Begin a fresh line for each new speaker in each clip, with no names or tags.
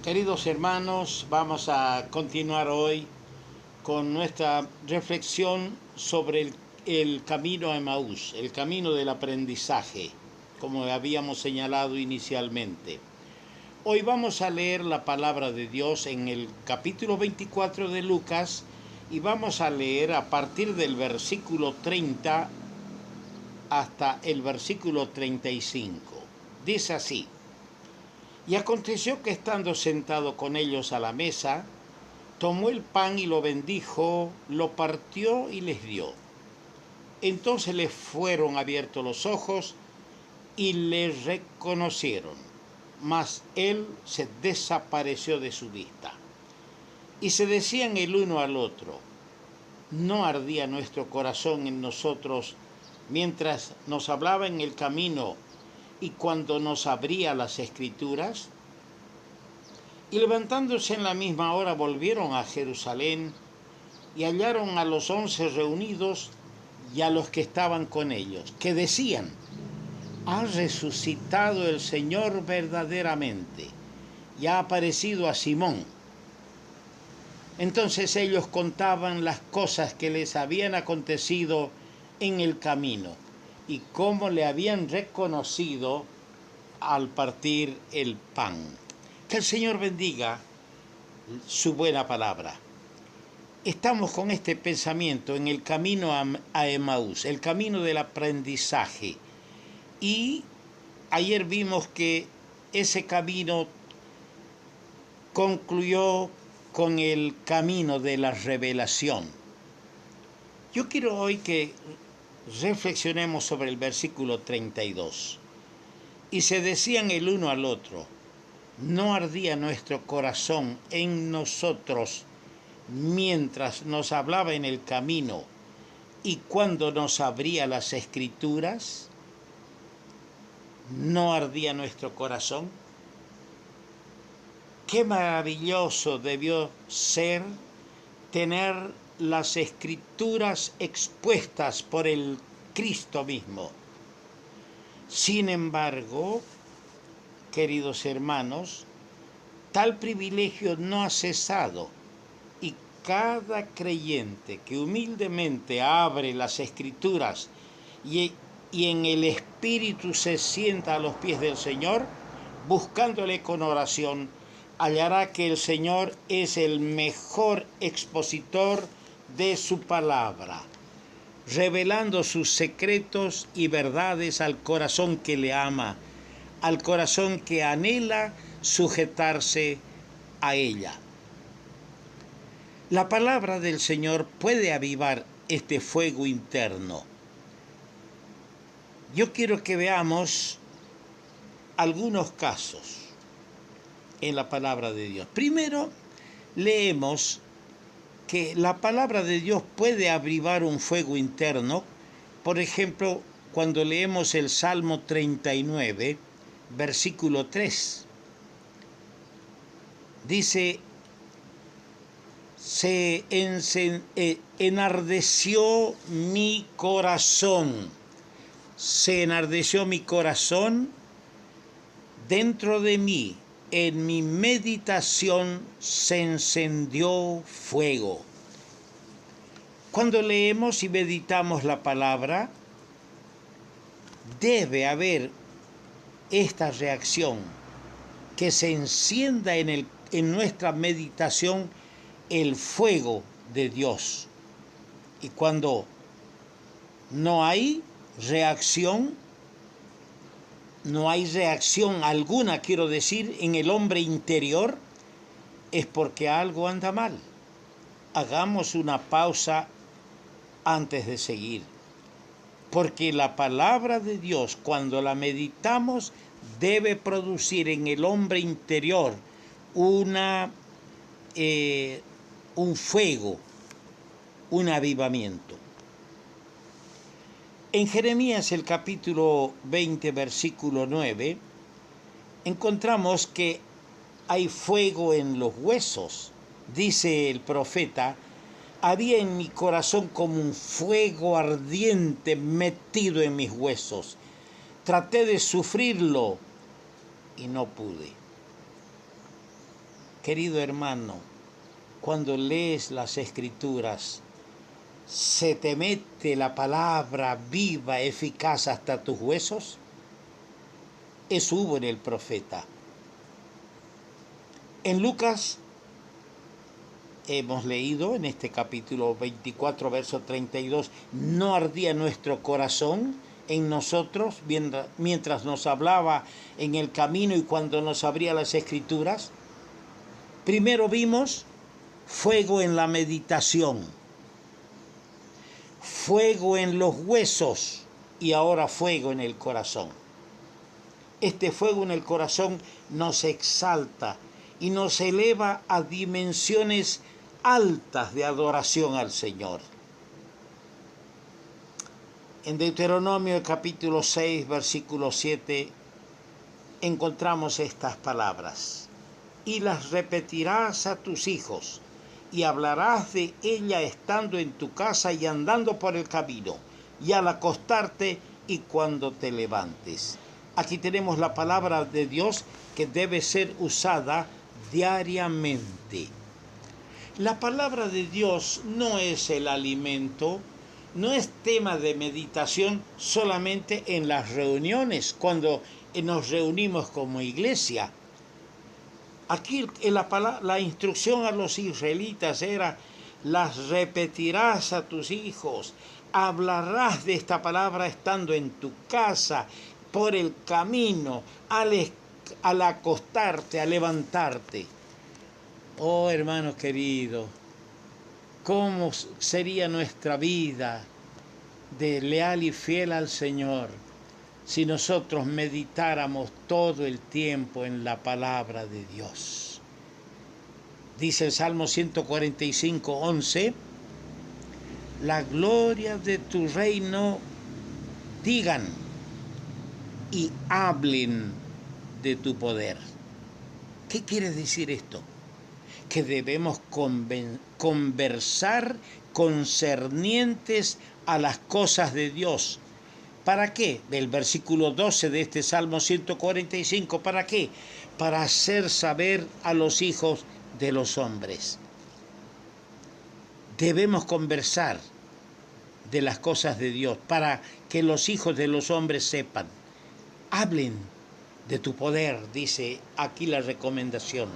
Queridos hermanos, vamos a continuar hoy con nuestra reflexión sobre el camino a Emaús, el camino del aprendizaje, como habíamos señalado inicialmente. Hoy vamos a leer la palabra de Dios en el capítulo 24 de Lucas y vamos a leer a partir del versículo 30 hasta el versículo 35. Dice así: Y aconteció que estando sentado con ellos a la mesa, tomó el pan y lo bendijo, lo partió y les dio. Entonces les fueron abiertos los ojos y le reconocieron, mas él se desapareció de su vista. Y se decían el uno al otro: ¿no ardía nuestro corazón en nosotros mientras nos hablaba en el camino y cuando nos abría las Escrituras? Y levantándose en la misma hora volvieron a Jerusalén y hallaron a los 11 reunidos y a los que estaban con ellos, que decían: ha resucitado el Señor verdaderamente y ha aparecido a Simón. Entonces ellos contaban las cosas que les habían acontecido en el camino y cómo le habían reconocido al partir el pan. Que el Señor bendiga su buena palabra. Estamos con este pensamiento en el camino a Emaús, el camino del aprendizaje. Y ayer vimos que ese camino concluyó con el camino de la revelación. Yo quiero hoy que reflexionemos sobre el versículo 32. Y se decían el uno al otro: ¿no ardía nuestro corazón en nosotros mientras nos hablaba en el camino y cuando nos abría las Escrituras? ¿No ardía nuestro corazón? Qué maravilloso debió ser tener las Escrituras expuestas por el Cristo mismo. Sin embargo, queridos hermanos, tal privilegio no ha cesado y cada creyente que humildemente abre las Escrituras y en el Espíritu se sienta a los pies del Señor, buscándole con oración, hallará que el Señor es el mejor expositor de su palabra, revelando sus secretos y verdades al corazón que le ama, al corazón que anhela sujetarse a ella. La palabra del Señor puede avivar este fuego interno. Yo quiero que veamos algunos casos en la palabra de Dios. Primero, leemos que la palabra de Dios puede avivar un fuego interno. Por ejemplo, cuando leemos el Salmo 39, versículo 3, dice: enardeció mi corazón. Se enardeció mi corazón dentro de mí. En mi meditación se encendió fuego. Cuando leemos y meditamos la palabra, debe haber esta reacción, que se encienda en nuestra meditación el fuego de Dios. Y cuando no hay reacción alguna, quiero decir, en el hombre interior, es porque algo anda mal. Hagamos una pausa antes de seguir. Porque la palabra de Dios, cuando la meditamos, debe producir en el hombre interior un fuego, un avivamiento. En Jeremías, el capítulo 20, versículo 9, encontramos que hay fuego en los huesos. Dice el profeta: había en mi corazón como un fuego ardiente metido en mis huesos. Traté de sufrirlo y no pude. Querido hermano, cuando lees las Escrituras, ¿se te mete la palabra viva, eficaz hasta tus huesos? Eso hubo en el profeta. En Lucas hemos leído en este capítulo 24, verso 32, ¿no ardía nuestro corazón en nosotros mientras nos hablaba en el camino y cuando nos abría las Escrituras? Primero vimos fuego en la meditación, fuego en los huesos y ahora fuego en el corazón. Este fuego en el corazón nos exalta y nos eleva a dimensiones altas de adoración al Señor. En Deuteronomio capítulo 6, versículo 7, encontramos estas palabras: y las repetirás a tus hijos, y hablarás de ella estando en tu casa y andando por el camino, y al acostarte y cuando te levantes. Aquí tenemos la palabra de Dios que debe ser usada diariamente. La palabra de Dios no es el alimento, no es tema de meditación solamente en las reuniones, cuando nos reunimos como iglesia. Aquí la instrucción a los israelitas era: las repetirás a tus hijos, hablarás de esta palabra estando en tu casa, por el camino, al acostarte, al levantarte. Oh, hermanos queridos, ¿cómo sería nuestra vida de leal y fiel al Señor si nosotros meditáramos todo el tiempo en la palabra de Dios? Dice el Salmo 145, 11, la gloria de tu reino digan y hablen de tu poder. ¿Qué quiere decir esto? Que debemos conversar concernientes a las cosas de Dios. ¿Para qué? Del versículo 12 de este Salmo 145, ¿para qué? Para hacer saber a los hijos de los hombres. Debemos conversar de las cosas de Dios para que los hijos de los hombres sepan. Hablen de tu poder, dice aquí la recomendación.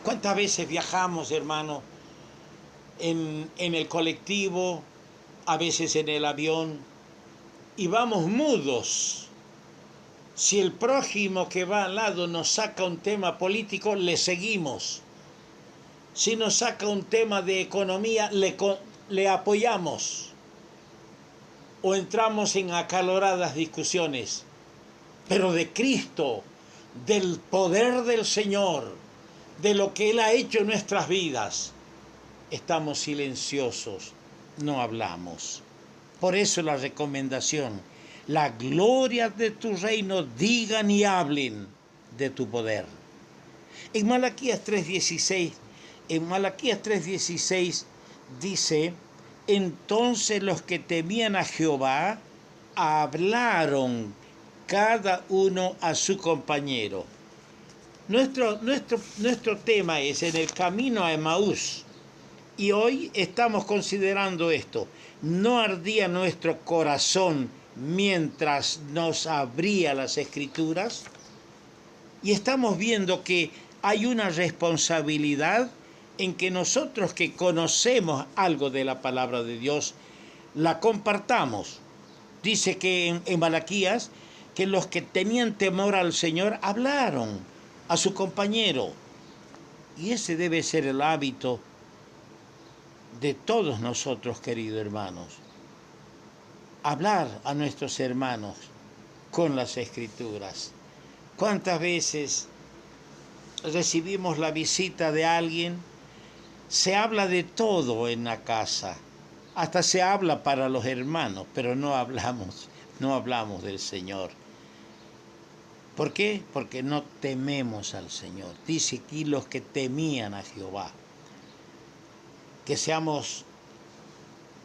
¿Cuántas veces viajamos, hermano, en el colectivo, a veces en el avión, y vamos mudos? Si el prójimo que va al lado nos saca un tema político, le seguimos. Si nos saca un tema de economía, le apoyamos. O entramos en acaloradas discusiones. Pero de Cristo, del poder del Señor, de lo que Él ha hecho en nuestras vidas, estamos silenciosos, no hablamos. Por eso la recomendación: la gloria de tu reino digan y hablen de tu poder. En Malaquías 3:16 dice: entonces los que temían a Jehová hablaron cada uno a su compañero. Nuestro tema es en el camino a Emaús. Y hoy estamos considerando esto. ¿No ardía nuestro corazón mientras nos abría las Escrituras? Y estamos viendo que hay una responsabilidad en que nosotros que conocemos algo de la palabra de Dios, la compartamos. Dice que en Malaquías que los que tenían temor al Señor hablaron a su compañero. Y ese debe ser el hábito de todos nosotros, queridos hermanos. Hablar a nuestros hermanos con las Escrituras. ¿Cuántas veces recibimos la visita de alguien? Se habla de todo en la casa. Hasta se habla para los hermanos, pero no hablamos del Señor. ¿Por qué? Porque no tememos al Señor. Dice aquí los que temían a Jehová. Que seamos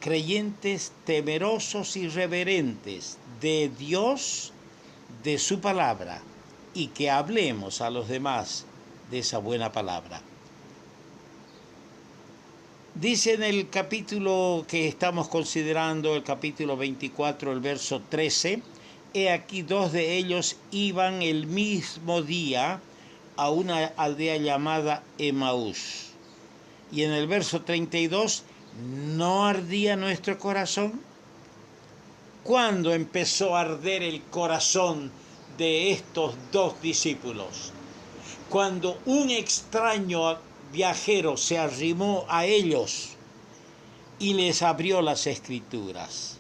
creyentes temerosos y reverentes de Dios, de su palabra, y que hablemos a los demás de esa buena palabra. Dice en el capítulo que estamos considerando, el capítulo 24, el verso 13, he aquí 2 de ellos iban el mismo día a una aldea llamada Emaús. Y en el verso 32, ¿no ardía nuestro corazón? ¿Cuándo empezó a arder el corazón de estos 2 discípulos? Cuando un extraño viajero se arrimó a ellos y les abrió las escrituras.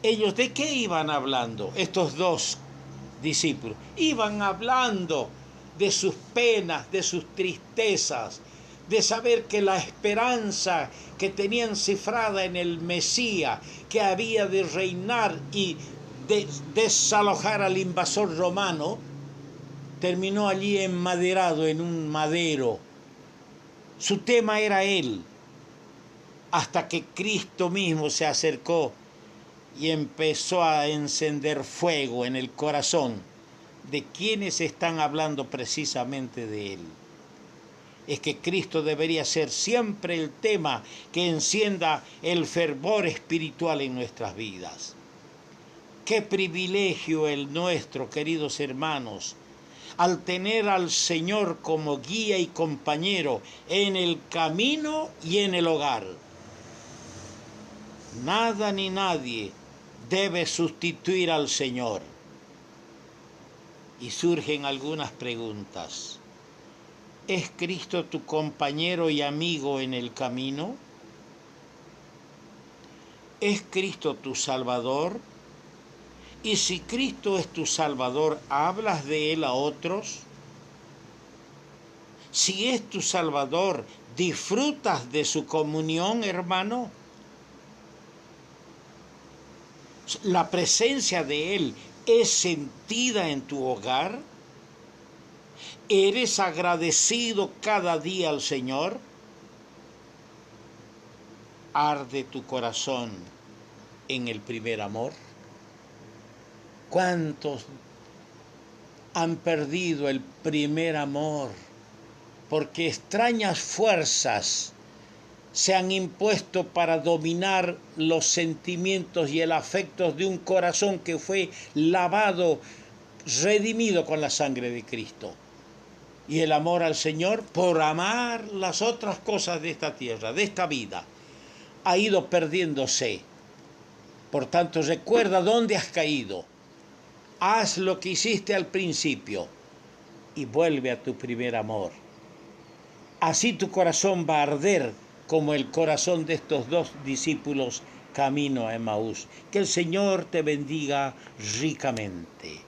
¿Ellos de qué iban hablando? Estos 2 discípulos iban hablando de sus penas, de sus tristezas, de saber que la esperanza que tenían cifrada en el Mesías, que había de reinar y de desalojar al invasor romano, terminó allí enmaderado en un madero. Su tema era él, hasta que Cristo mismo se acercó y empezó a encender fuego en el corazón de quienes están hablando precisamente de él. Es que Cristo debería ser siempre el tema que encienda el fervor espiritual en nuestras vidas. Qué privilegio el nuestro, queridos hermanos, al tener al Señor como guía y compañero en el camino y en el hogar. Nada ni nadie debe sustituir al Señor. Y surgen algunas preguntas. ¿Es Cristo tu compañero y amigo en el camino? ¿Es Cristo tu Salvador? Y si Cristo es tu Salvador, ¿hablas de Él a otros? Si es tu Salvador, ¿disfrutas de su comunión, hermano? ¿La presencia de Él es sentida en tu hogar? ¿Eres agradecido cada día al Señor? ¿Arde tu corazón en el primer amor? ¿Cuántos han perdido el primer amor porque extrañas fuerzas se han impuesto para dominar los sentimientos y el afecto de un corazón que fue lavado, redimido con la sangre de Cristo? Y el amor al Señor, por amar las otras cosas de esta tierra, de esta vida, ha ido perdiéndose. Por tanto, recuerda dónde has caído. Haz lo que hiciste al principio y vuelve a tu primer amor. Así tu corazón va a arder como el corazón de estos 2 discípulos camino a Emaús. Que el Señor te bendiga ricamente.